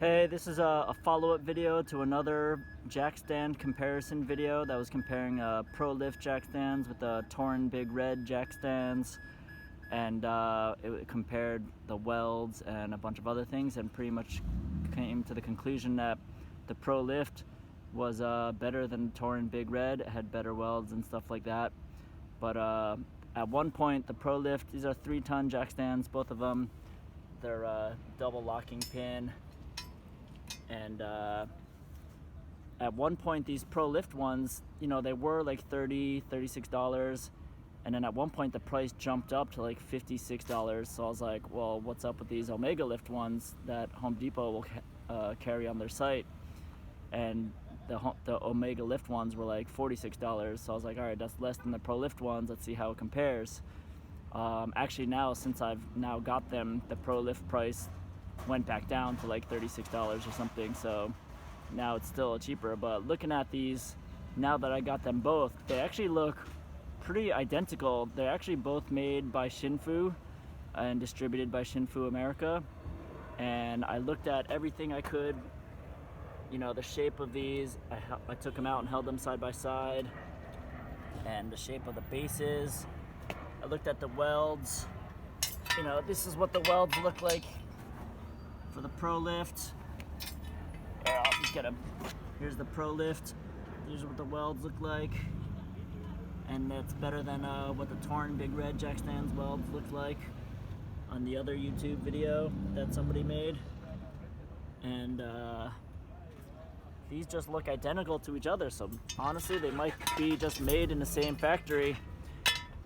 Hey, this is a follow-up video to another jack stand comparison video that was comparing Pro Lift jack stands with the Torn Big Red jack stands, and it compared the welds and a bunch of other things, and pretty much came to the conclusion that the Pro Lift was better than Torn Big Red. It had better welds and stuff like that. But at one point, the Pro Lift, these are 3-ton jack stands, both of them. They're double locking pin. And at one point, these Pro Lift ones, you know, they were like $30, $36. And then at one point, the price jumped up to like $56. So I was like, well, what's up with these Omega Lift ones that Home Depot will carry on their site? And the Omega Lift ones were like $46. So I was like, all right, that's less than the Pro Lift ones. Let's see how it compares. Actually, now, since I've now got them, the Pro Lift price went back down to like $36 or something, so now it's still cheaper. But looking at these, now that I got them both, they actually look pretty identical. They're actually both made by Shinnfu and distributed by Shinnfu America. And I looked at everything I could, you know, the shape of these. I took them out and held them side by side, and the shape of the bases. I looked at the welds. You know, this is what the welds look like for the Pro Lift. I'll just get them. Here's the Pro Lift. These are what the welds look like, and that's better than what the Torn Big Red jack stands welds look like on the other YouTube video that somebody made. And these just look identical to each other. So honestly, they might be just made in the same factory.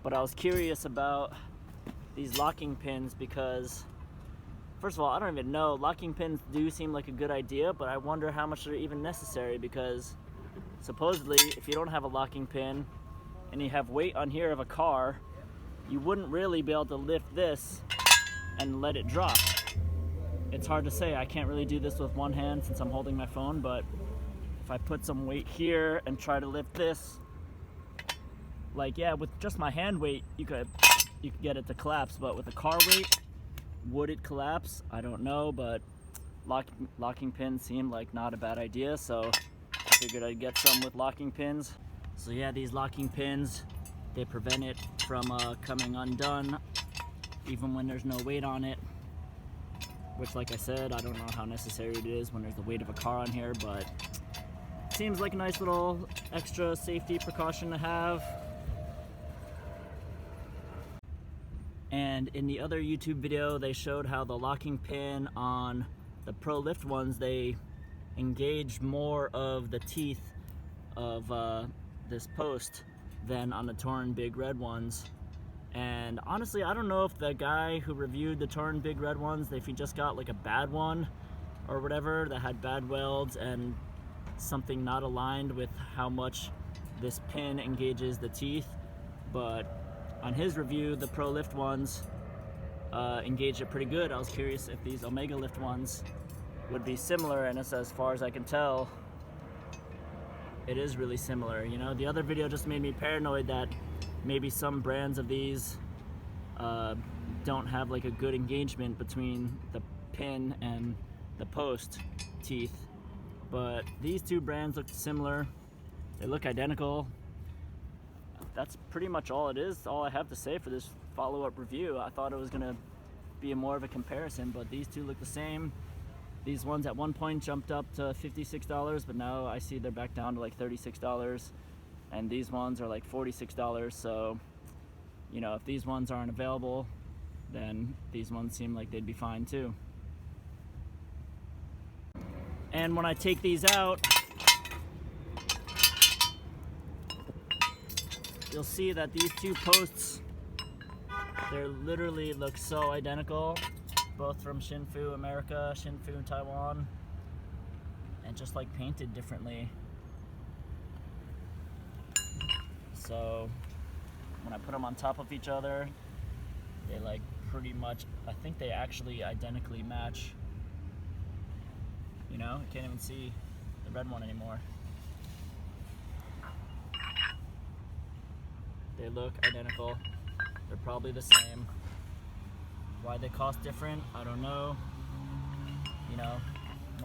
But I was curious about these locking pins because, first of all, I don't even know. Locking pins do seem like a good idea, but I wonder how much they're even necessary, because supposedly if you don't have a locking pin and you have weight on here of a car, you wouldn't really be able to lift this and let it drop. It's hard to say. I can't really do this with one hand since I'm holding my phone, but if I put some weight here and try to lift this, like, yeah, with just my hand weight, you could get it to collapse, but with a car weight, would it collapse? I don't know, but locking pins seemed like not a bad idea, so I figured I'd get some with locking pins. So yeah, these locking pins, they prevent it from coming undone, even when there's no weight on it, which, like I said, I don't know how necessary it is when there's the weight of a car on here, but it seems like a nice little extra safety precaution to have. And in the other YouTube video, they showed how the locking pin on the Pro Lift ones, they engage more of the teeth of this post than on the Torn Big Red ones. And honestly, I don't know if the guy who reviewed the Torn Big Red ones, if he just got like a bad one or whatever that had bad welds and something not aligned with how much this pin engages the teeth. But on his review, the Pro Lift ones engaged it pretty good. I was curious if these Omega Lift ones would be similar, and it's, as far as I can tell, it is really similar. You know, the other video just made me paranoid that maybe some brands of these don't have like a good engagement between the pin and the post teeth. But these two brands look similar. They look identical. That's pretty much all it is, all I have to say for this follow-up review. I thought it was gonna be more of a comparison, but these two look the same. These ones at one point jumped up to $56, but now I see they're back down to like $36. And these ones are like $46, so, you know, if these ones aren't available, then these ones seem like they'd be fine too. And when I take these out, you'll see that these two posts, they literally look so identical, both from Shinnfu America, Shinnfu Taiwan, and just like painted differently. So when I put them on top of each other, they like pretty much, I think they actually identically match. You know, you can't even see the red one anymore. They look identical. They're probably the same. Why they cost different, I don't know. You know,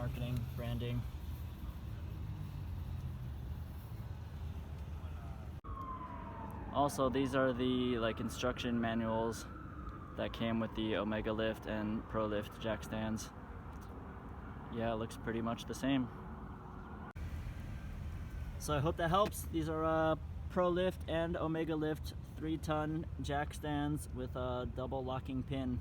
marketing, branding. Also, these are the instruction manuals that came with the Omega Lift and Pro Lift jack stands. Yeah, it looks pretty much the same. So I hope that helps. These are Pro Lift and Omega Lift 3-ton jack stands with a double locking pin.